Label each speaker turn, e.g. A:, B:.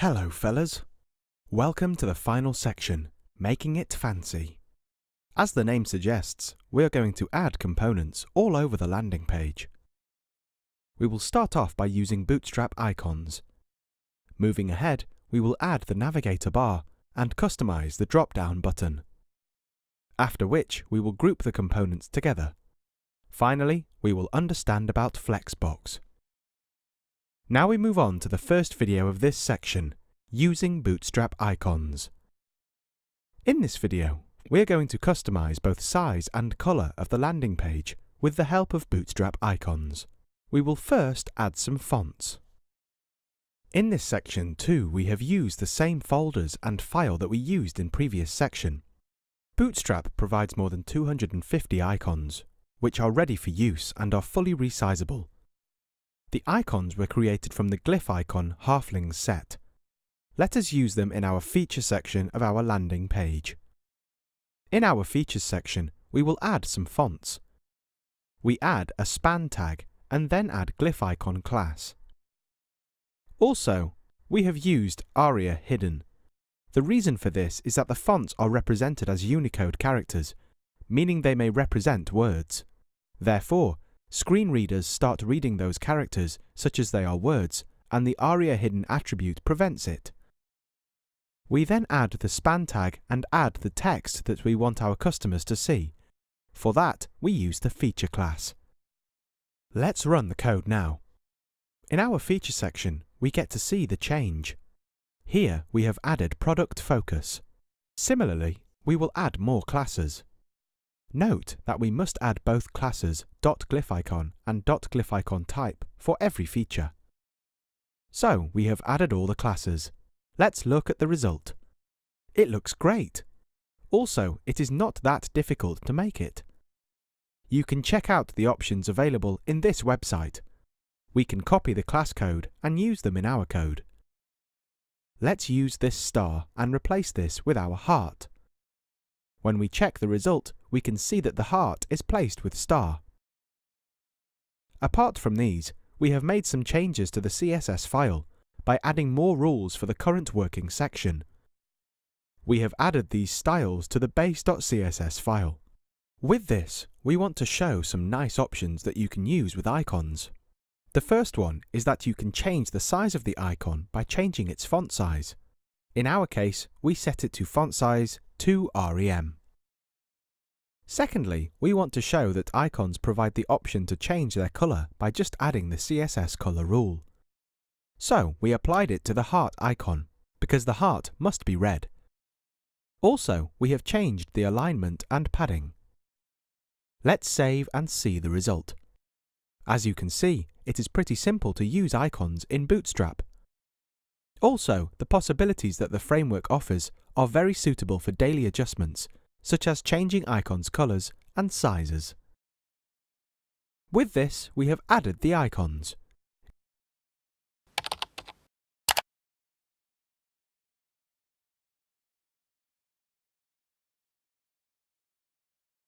A: Hello fellas, welcome to the final section, making it fancy. As the name suggests, we are going to add components all over the landing page. We will start off by using Bootstrap icons. Moving ahead, we will add the navigator bar and customize the drop-down button. After which, we will group the components together. Finally, we will understand about Flexbox. Now we move on to the first video of this section, using Bootstrap icons. In this video, we are going to customize both size and color of the landing page with the help of Bootstrap icons. We will first add some fonts. In this section too, we have used the same folders and file that we used in previous section. Bootstrap provides more than 250 icons, which are ready for use and are fully resizable. The icons were created from the glyphicon halflings set. Let us use them in our features section of our landing page. In our features section, we will add some fonts. We add a span tag and then add glyphicon class. Also, we have used aria hidden. The reason for this is that the fonts are represented as Unicode characters, meaning they may represent words. Therefore, screen readers start reading those characters such as they are words, and the aria hidden attribute prevents it. We then add the span tag and add the text that we want our customers to see. For that, we use the feature class. Let's run the code now. In our feature section, we get to see the change. Here we have added product focus. Similarly, we will add more classes. Note that we must add both classes .glyphicon and .glyphicon type for every feature. So we have added all the classes. Let's look at the result. It looks great. Also, it is not that difficult to make it. You can check out the options available in this website. We can copy the class code and use them in our code. Let's use this star and replace this with our heart. When we check the result, we can see that the heart is placed with star. Apart from these, we have made some changes to the CSS file by adding more rules for the current working section. We have added these styles to the base.css file. With this, we want to show some nice options that you can use with icons. The first one is that you can change the size of the icon by changing its font size. In our case, we set it to font size 2 rem. Secondly, we want to show that icons provide the option to change their color by just adding the CSS color rule. So we applied it to the heart icon, because the heart must be red. Also, we have changed the alignment and padding. Let's save and see the result. As you can see, it is pretty simple to use icons in Bootstrap. Also, the possibilities that the framework offers are very suitable for daily adjustments, such as changing icons' colors and sizes. With this, we have added the icons.